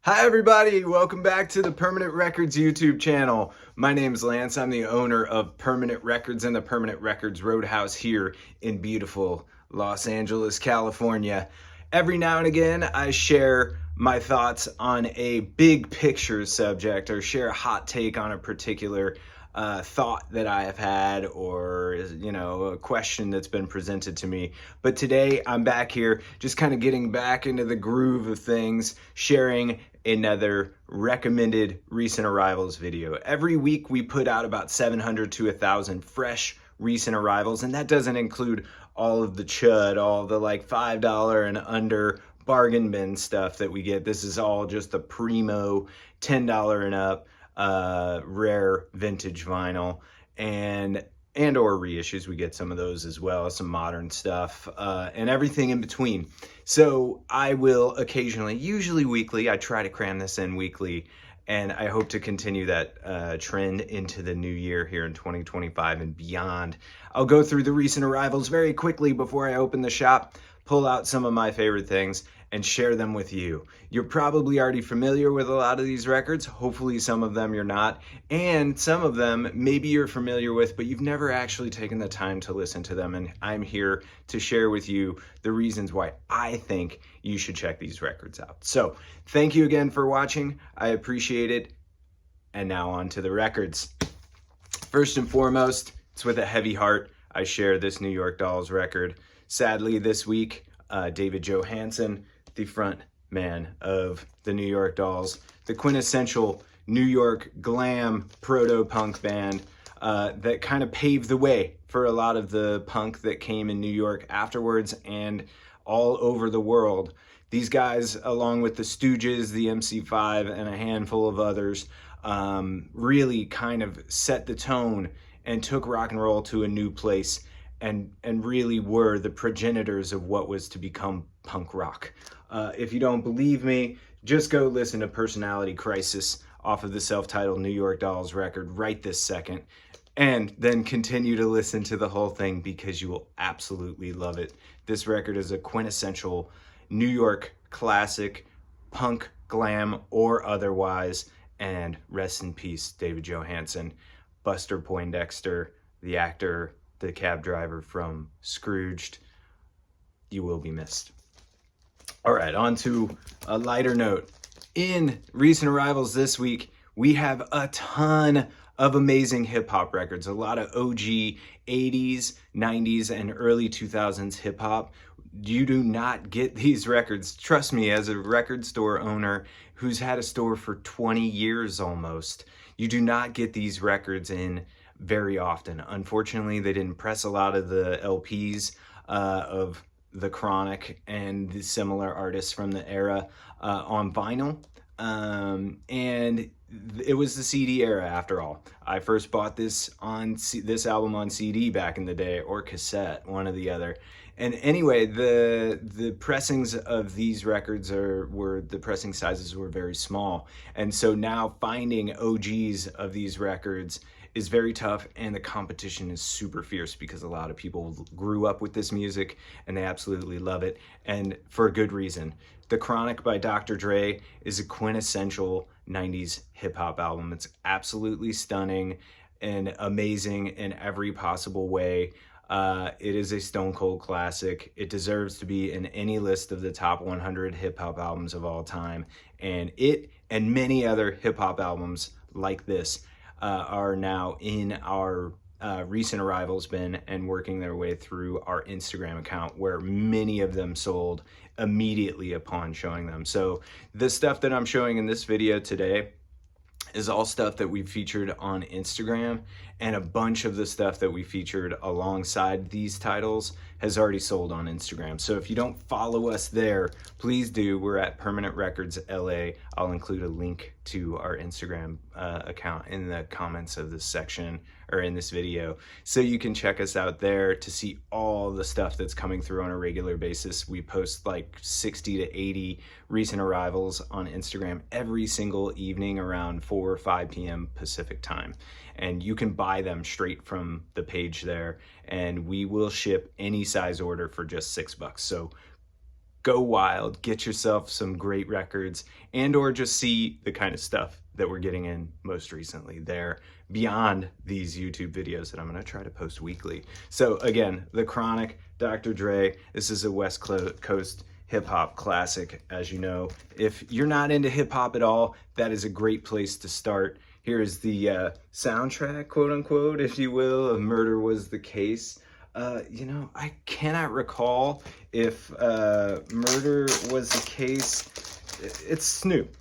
Hi everybody, welcome back to the Permanent Records YouTube channel. My name's Lance, I'm the owner of Permanent Records and the Permanent Records Roadhouse here in beautiful Los Angeles, California. Every now and again I share my thoughts on a big picture subject or share a hot take on a particular thought that I have had, or a question that's been presented to me. But today I'm back here just kind of getting back into the groove of things, sharing another recommended recent arrivals video. Every week we put out about 700 to 1,000 fresh recent arrivals, and that doesn't include all of the chud, all the like $5 and under bargain bin stuff that we get. This is all just the primo $10 and up rare vintage vinyl and or reissues. We get some of those as well, some modern stuff, and everything in between. So I will occasionally, usually weekly, I try to cram this in weekly, and I hope to continue that trend into the new year here in 2025 and beyond. I'll go through the recent arrivals very quickly before I open the shop, pull out some of my favorite things, and share them with you. You're probably already familiar with a lot of these records. Hopefully some of them you're not. And some of them maybe you're familiar with, but you've never actually taken the time to listen to them. And I'm here to share with you the reasons why I think you should check these records out. So thank you again for watching. I appreciate it. And now on to the records. First and foremost, it's with a heavy heart I share this New York Dolls record. Sadly, this week, David Johansen, the front man of the New York Dolls, the quintessential New York glam proto-punk band that kind of paved the way for a lot of the punk that came in New York afterwards and all over the world. These guys, along with the Stooges, the MC5, and a handful of others, really kind of set the tone and took rock and roll to a new place, and really were the progenitors of what was to become punk rock. If you don't believe me, just go listen to Personality Crisis off of the self-titled New York Dolls record right this second, and then continue to listen to the whole thing because you will absolutely love it. This record is a quintessential New York classic, punk, glam, or otherwise, and rest in peace, David Johansen, Buster Poindexter, the actor, the cab driver from Scrooged. You will be missed. All right, on to a lighter note. In recent arrivals this week, we have a ton of amazing hip-hop records, a lot of OG 80s, 90s, and early 2000s hip-hop. You do not get these records. Trust me, as a record store owner who's had a store for 20 years almost, you do not get these records in very often. Unfortunately, they didn't press a lot of the LPs of The Chronic and the similar artists from the era on vinyl. And it was the CD era after all. I first bought this this album on CD back in the day, or cassette, one or the other. And anyway, the pressings of these records the pressing sizes were very small. And so now finding OGs of these records is very tough, and the competition is super fierce because a lot of people grew up with this music and they absolutely love it, and for a good reason. The Chronic by Dr. Dre is a quintessential 90s hip-hop album. It's absolutely stunning and amazing in every possible way. It is a stone cold classic. It deserves to be in any list of the top 100 hip-hop albums of all time, and it and many other hip-hop albums like this are now in our recent arrivals bin and working their way through our Instagram account, where many of them sold immediately upon showing them. So the stuff that I'm showing in this video today is all stuff that we featured on Instagram, and a bunch of the stuff that we featured alongside these titles has already sold on Instagram. So if you don't follow us there, please do. We're at Permanent Records LA. I'll include a link to our Instagram account in the comments of this section, or in this video, so you can check us out there to see all the stuff that's coming through on a regular basis. We post like 60 to 80 recent arrivals on Instagram every single evening around 4 or 5 p.m. Pacific time. And you can buy them straight from the page there, and we will ship any size order for just $6. So go wild, get yourself some great records, and or just see the kind of stuff that we're getting in most recently there beyond these YouTube videos that I'm going to try to post weekly. So again, The Chronic, Dr. Dre. This is a West Coast hip-hop classic, as you know. If you're not into hip-hop at all, that is a great place to start. Here is the soundtrack, quote unquote, if you will, of Murder Was the Case. You know, I cannot recall if Murder Was the Case. It's Snoop,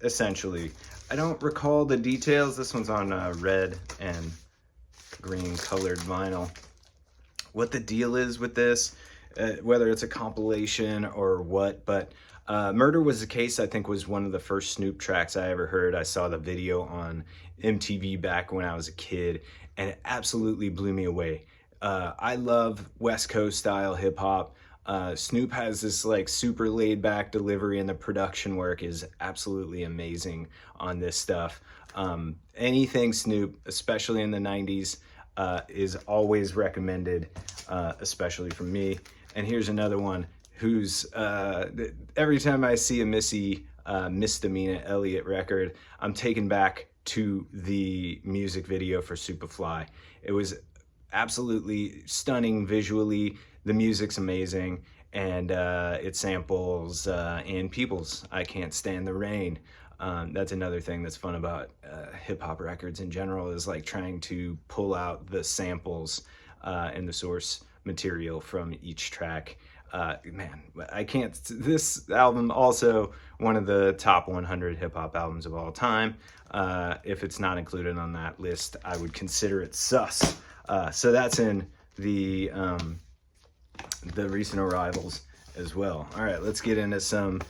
essentially. I don't recall the details. This one's on red and green colored vinyl. What the deal is with this, whether it's a compilation or what, but Murder Was the Case, I think, was one of the first Snoop tracks I ever heard. I saw the video on MTV back when I was a kid, and it absolutely blew me away. I love West Coast style hip hop. Snoop has this like super laid back delivery, and the production work is absolutely amazing on this stuff. Anything Snoop, especially in the 90s, is always recommended, especially from me. And here's another one who's, every time I see a Misdemeanor Elliott record, I'm taken back to the music video for Superfly. It was absolutely stunning visually. The music's amazing, and it samples Ann Peebles' I Can't Stand the Rain. That's another thing that's fun about hip-hop records in general, is like trying to pull out the samples and the source material from each track. Man, I can't. This album also one of the top 100 hip-hop albums of all time. If it's not included on that list, I would consider it sus. So that's in the recent arrivals as well. All right, let's get into some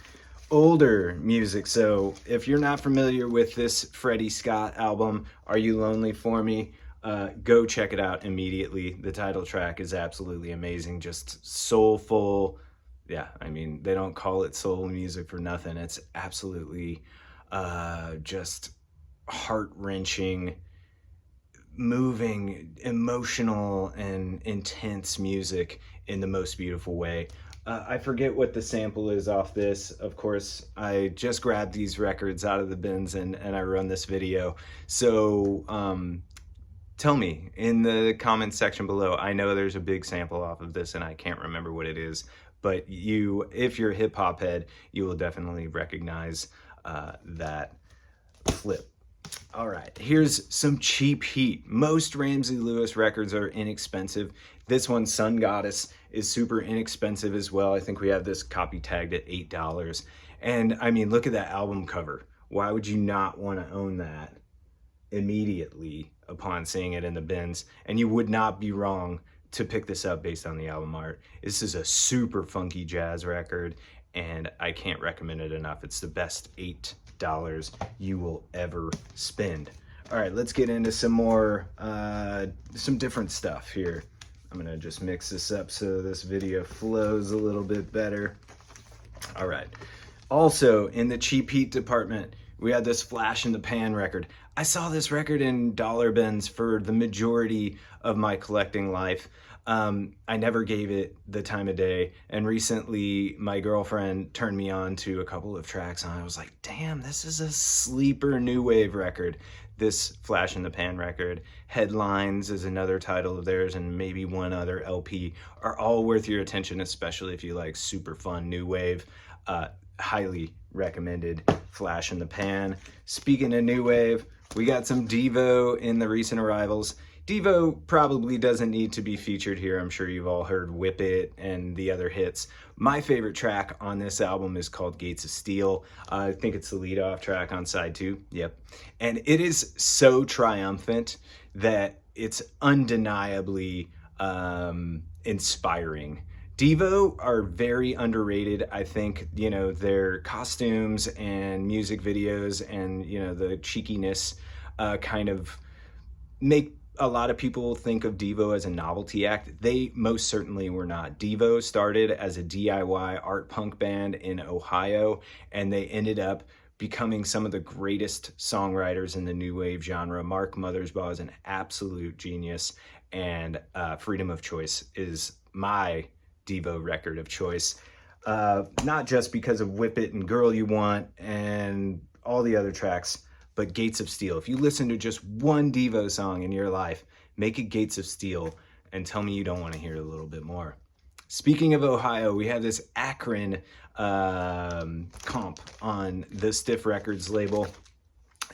older music. So if you're not familiar with this Freddie Scott album, Are You Lonely For Me? Go check it out immediately. The title track is absolutely amazing, just soulful. Yeah, I mean, they don't call it soul music for nothing. It's absolutely just heart-wrenching, moving, emotional, and intense music in the most beautiful way. I forget what the sample is off this. Of course, I just grabbed these records out of the bins and I run this video. So tell me in the comments section below. I know there's a big sample off of this and I can't remember what it is, but if you're a hip hop head, you will definitely recognize that flip. All right, here's some cheap heat. Most Ramsey Lewis records are inexpensive. This one, Sun Goddess, is super inexpensive as well. I think we have this copy tagged at $8. And I mean, look at that album cover. Why would you not want to own that immediately upon seeing it in the bins? And you would not be wrong to pick this up based on the album art. This is a super funky jazz record, and I can't recommend it enough. It's the best $8 you will ever spend. All right, let's get into some more, some different stuff here. I'm gonna just mix this up so this video flows a little bit better. All right. Also, in the cheap heat department, we had this Flash in the Pan record. I saw this record in dollar bins for the majority of my collecting life. I never gave it the time of day, and recently my girlfriend turned me on to a couple of tracks and I was like, damn, this is a sleeper new wave record. This Flash in the Pan record, Headlines is another title of theirs, and maybe one other LP, are all worth your attention, especially if you like super fun new wave. Highly recommended Flash in the Pan. Speaking of new wave, we got some Devo in the recent arrivals. Devo probably doesn't need to be featured here. I'm sure you've all heard Whip It and the other hits. My favorite track on this album is called Gates of Steel. I think it's the lead-off track on side 2. Yep. And it is so triumphant that it's undeniably inspiring. Devo are very underrated. I think, you know, their costumes and music videos and, you know, the cheekiness kind of make a lot of people think of Devo as a novelty act. They most certainly were not. Devo started as a DIY art punk band in Ohio, and they ended up becoming some of the greatest songwriters in the new wave genre. Mark Mothersbaugh is an absolute genius, and Freedom of Choice is my Devo record of choice. Not just because of Whip It and Girl You Want and all the other tracks, but Gates of Steel. If you listen to just one Devo song in your life, make it Gates of Steel and tell me you don't want to hear a little bit more. Speaking of Ohio, we have this Akron comp on the Stiff Records label.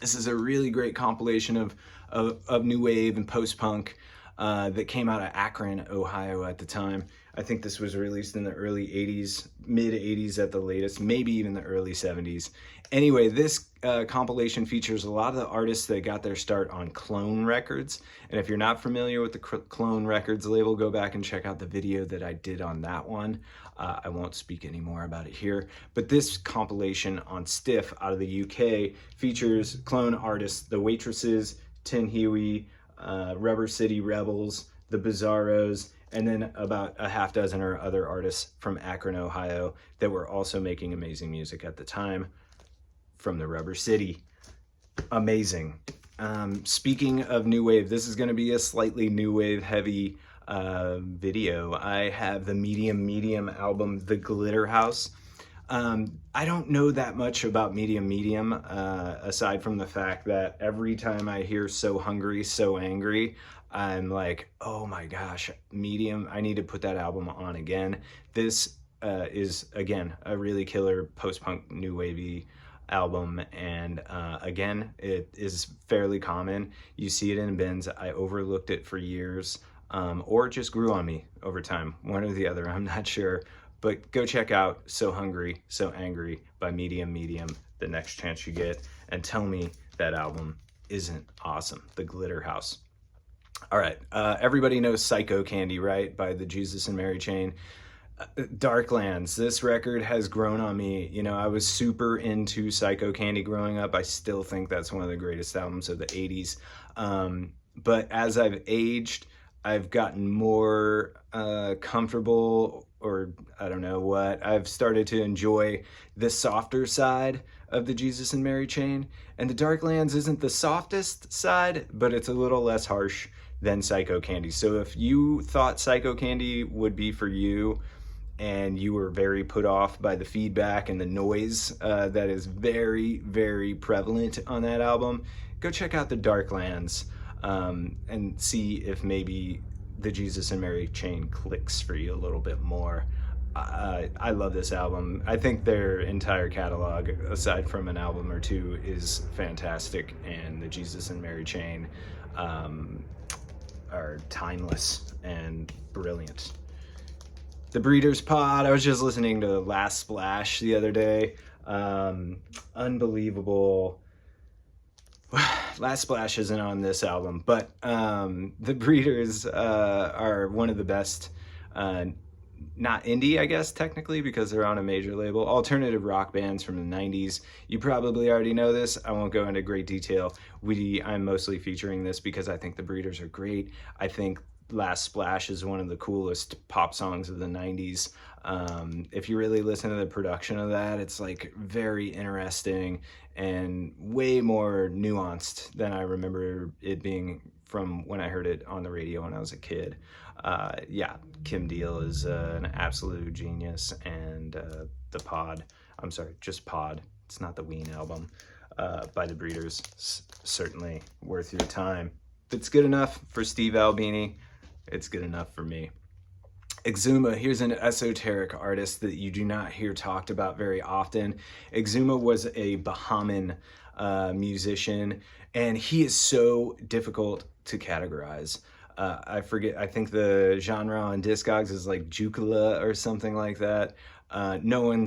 This is a really great compilation of new wave and post-punk that came out of Akron, Ohio at the time. I think this was released in the early 80s, mid 80s at the latest, maybe even the early 70s. Anyway, this compilation features a lot of the artists that got their start on Clone Records. And if you're not familiar with the Clone Records label, go back and check out the video that I did on that one. I won't speak any more about it here. But this compilation on Stiff out of the UK features Clone artists, The Waitresses, Tin Huey, Rubber City Rebels, The Bizarros, and then about a half dozen or other artists from Akron, Ohio that were also making amazing music at the time from the Rubber City. Amazing. Speaking of new wave, this is going to be a slightly new wave heavy video. I have the Medium album, The Glitter House. I don't know that much about Medium, aside from the fact that every time I hear So Hungry, So Angry, I'm like, oh my gosh, Medium, I need to put that album on again. This is, again, a really killer post-punk new wavy album, and again, it is fairly common. You see it in bins. I overlooked it for years, or it just grew on me over time, one or the other, I'm not sure. But go check out So Hungry, So Angry by Medium the next chance you get, and tell me that album isn't awesome. The Glitter House. All right, everybody knows Psycho Candy, right? By the Jesus and Mary Chain. Darklands, this record has grown on me. You know, I was super into Psycho Candy growing up. I still think that's one of the greatest albums of the 80s. But as I've aged, I've gotten more comfortable, or I don't know what, I've started to enjoy the softer side of the Jesus and Mary Chain. And the Darklands isn't the softest side, but it's a little less harsh than Psycho Candy. So if you thought Psycho Candy would be for you, and you were very put off by the feedback and the noise that is very, very prevalent on that album, go check out the Darklands and see if maybe the Jesus and Mary Chain clicks for you a little bit more. I love this album. I think their entire catalog, aside from an album or two, is fantastic, and the Jesus and Mary Chain are timeless and brilliant. The Breeders Pod, I was just listening to Last Splash the other day. Unbelievable. Last Splash isn't on this album, but the Breeders are one of the best, not indie, I guess, technically, because they're on a major label, alternative rock bands from the 90s. You probably already know this. I won't go into great detail. I'm mostly featuring this because I think the Breeders are great. I think Last Splash is one of the coolest pop songs of the 90s. If you really listen to the production of that, it's like very interesting and way more nuanced than I remember it being from when I heard it on the radio when I was a kid. Yeah, Kim Deal is an absolute genius, and just Pod, it's not the Ween album, by the Breeders, certainly worth your time. If it's good enough for Steve Albini, it's good enough for me. Exuma, here's an esoteric artist that you do not hear talked about very often. Exuma was a Bahamian musician, and he is so difficult to categorize. I think the genre on Discogs is like Jukala or something like that. No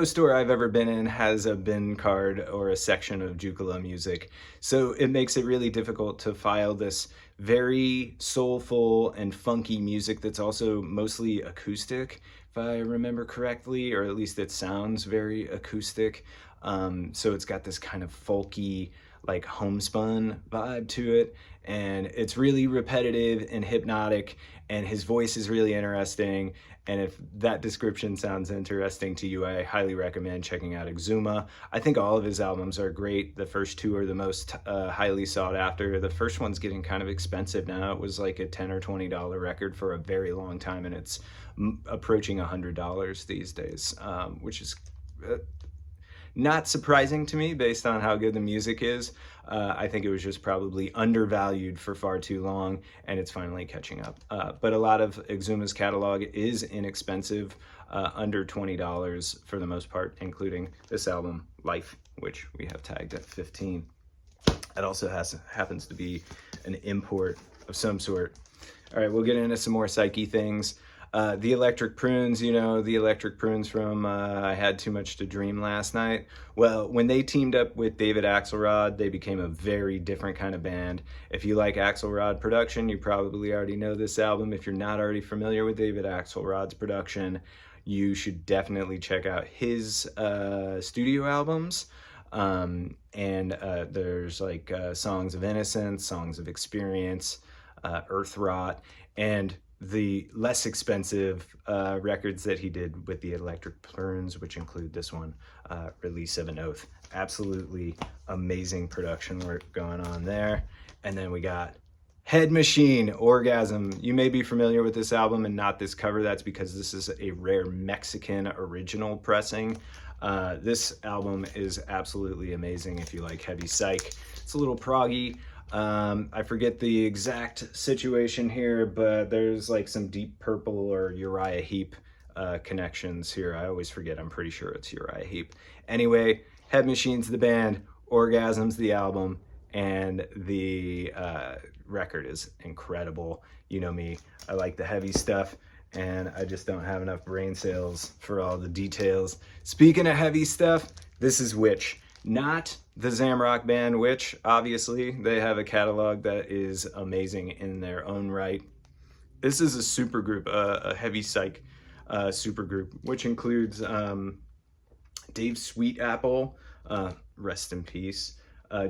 store I've ever been in has a bin card or a section of Jukala music. So it makes it really difficult to file this very soulful and funky music that's also mostly acoustic, if I remember correctly, or at least it sounds very acoustic. So it's got this kind of folky, like homespun vibe to it, and it's really repetitive and hypnotic, and his voice is really interesting. And if that description sounds interesting to you, I highly recommend checking out Exuma. I think all of his albums are great. The first two are the most highly sought after. The first one's getting kind of expensive now. It was like a $10 or $20 record for a very long time, and it's approaching $100 these days, which is not surprising to me based on how good the music is. I think it was just probably undervalued for far too long, and it's finally catching up. But a lot of Exuma's catalog is inexpensive, under $20 for the most part, including this album, Life, which we have tagged at 15. It also happens to be an import of some sort. All right, we'll get into some more psyche things. The Electric Prunes, you know, the Electric Prunes from I Had Too Much to Dream Last Night. Well, when they teamed up with David Axelrod, they became a very different kind of band. If you like Axelrod production, you probably already know this album. If you're not already familiar with David Axelrod's production, you should definitely check out his studio albums. There's like Songs of Innocence, Songs of Experience, Earth Rot, and the less expensive records that he did with the Electric Prunes, which include this one, Release of an Oath. Absolutely amazing production work going on there. And then we got Head Machine, Orgasm. You may be familiar with this album and not this cover. That's because this is a rare Mexican original pressing. This album is absolutely amazing if you like heavy psych. It's a little proggy. I forget the exact situation here, but there's like some Deep Purple or Uriah Heep connections here. I always forget. I'm pretty sure it's Uriah Heep. Anyway, Head Machine's the band, Orgasm's the album, and the record is incredible. You know me, I like the heavy stuff, and I just don't have enough brain cells for all the details. Speaking of heavy stuff, this is Witch. Not the Zamrock band, which obviously they have a catalog that is amazing in their own right. This is a supergroup, a heavy psych supergroup, which includes Dave Sweetapple, rest in peace,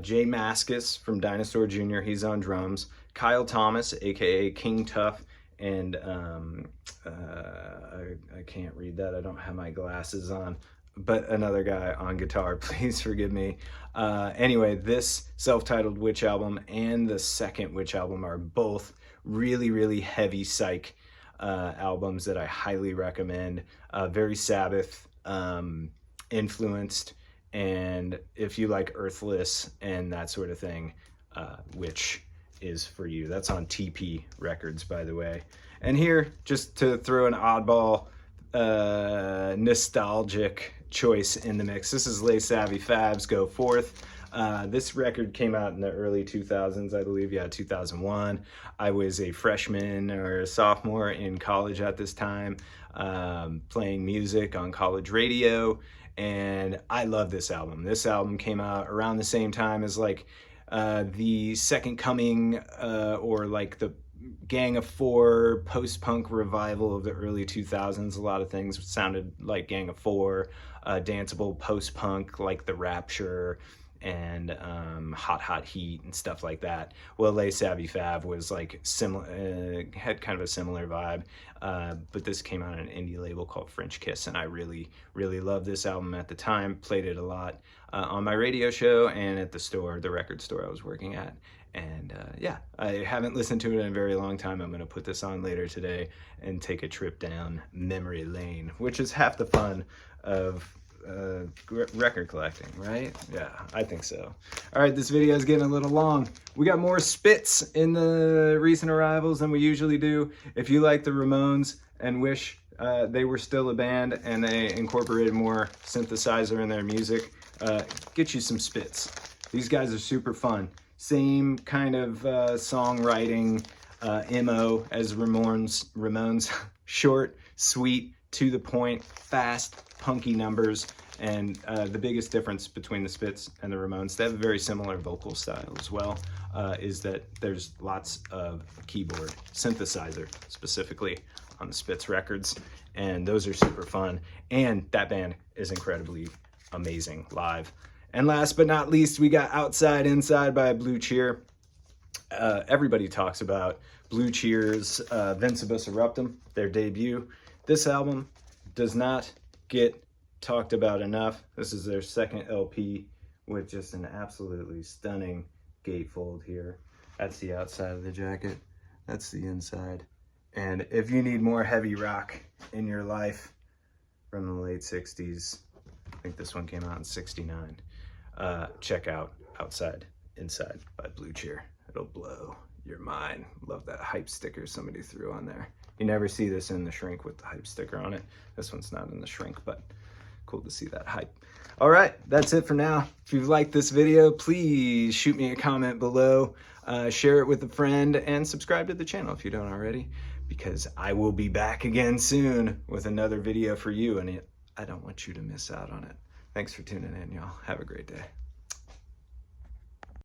Jay Mascis from Dinosaur Jr., he's on drums, Kyle Thomas, aka King Tough, and I can't read that, I don't have my glasses on, but another guy on guitar, please forgive me. Anyway, this self-titled Witch album and the second Witch album are both really, really heavy psych albums that I highly recommend. Very Sabbath influenced, and if you like Earthless and that sort of thing, Witch is for you. That's on TP Records, by the way. And here, just to throw an oddball, nostalgic choice in the mix. This is Les Savvy Fab's Go Forth. This record came out in the early 2000s, I believe. Yeah, 2001. I was a freshman or a sophomore in college at this time, playing music on college radio, and I love this album. This album came out around the same time as like the Second Coming or like the Gang of Four post-punk revival of the early 2000s. A lot of things sounded like Gang of Four, danceable post-punk like The Rapture and Hot Hot Heat and stuff like that. Well, Les Savvy Fab was like similar, had kind of a similar vibe, but this came out on an indie label called French Kiss, and I really, really loved this album at the time. Played it a lot on my radio show and at the store, the record store I was working at. And yeah, I haven't listened to it in a very long time. I'm going to put this on later today and take a trip down memory lane, which is half the fun of record collecting, right? Yeah, I think so. All right, this video is getting a little long. We got more spits in the recent arrivals than we usually do. If you like the Ramones and wish they were still a band and they incorporated more synthesizer in their music, get you some spits. These guys are super fun. Same kind of songwriting MO as Ramones. Short, sweet, to the point, fast, punky numbers. And the biggest difference between the Spits and the Ramones, they have a very similar vocal style as well, is that there's lots of keyboard synthesizer specifically on the Spits records. And those are super fun. And that band is incredibly amazing live. And last but not least, we got Outside Inside by Blue Cheer. Everybody talks about Blue Cheer's Vincebus Eruptum, their debut. This album does not get talked about enough. This is their second LP with just an absolutely stunning gatefold here. That's the outside of the jacket. That's the inside. And if you need more heavy rock in your life from the late 60s, I think this one came out in 69, check out Outside Inside by Blue Cheer. It'll blow your mind. Love that hype sticker somebody threw on there. You never see this in the shrink with the hype sticker on it. This one's not in the shrink, but cool to see that hype. All right, that's it for now. If you've liked this video, please shoot me a comment below, share it with a friend, and subscribe to the channel if you don't already, because I will be back again soon with another video for you, and I don't want you to miss out on it. Thanks for tuning in, y'all. Have a great day.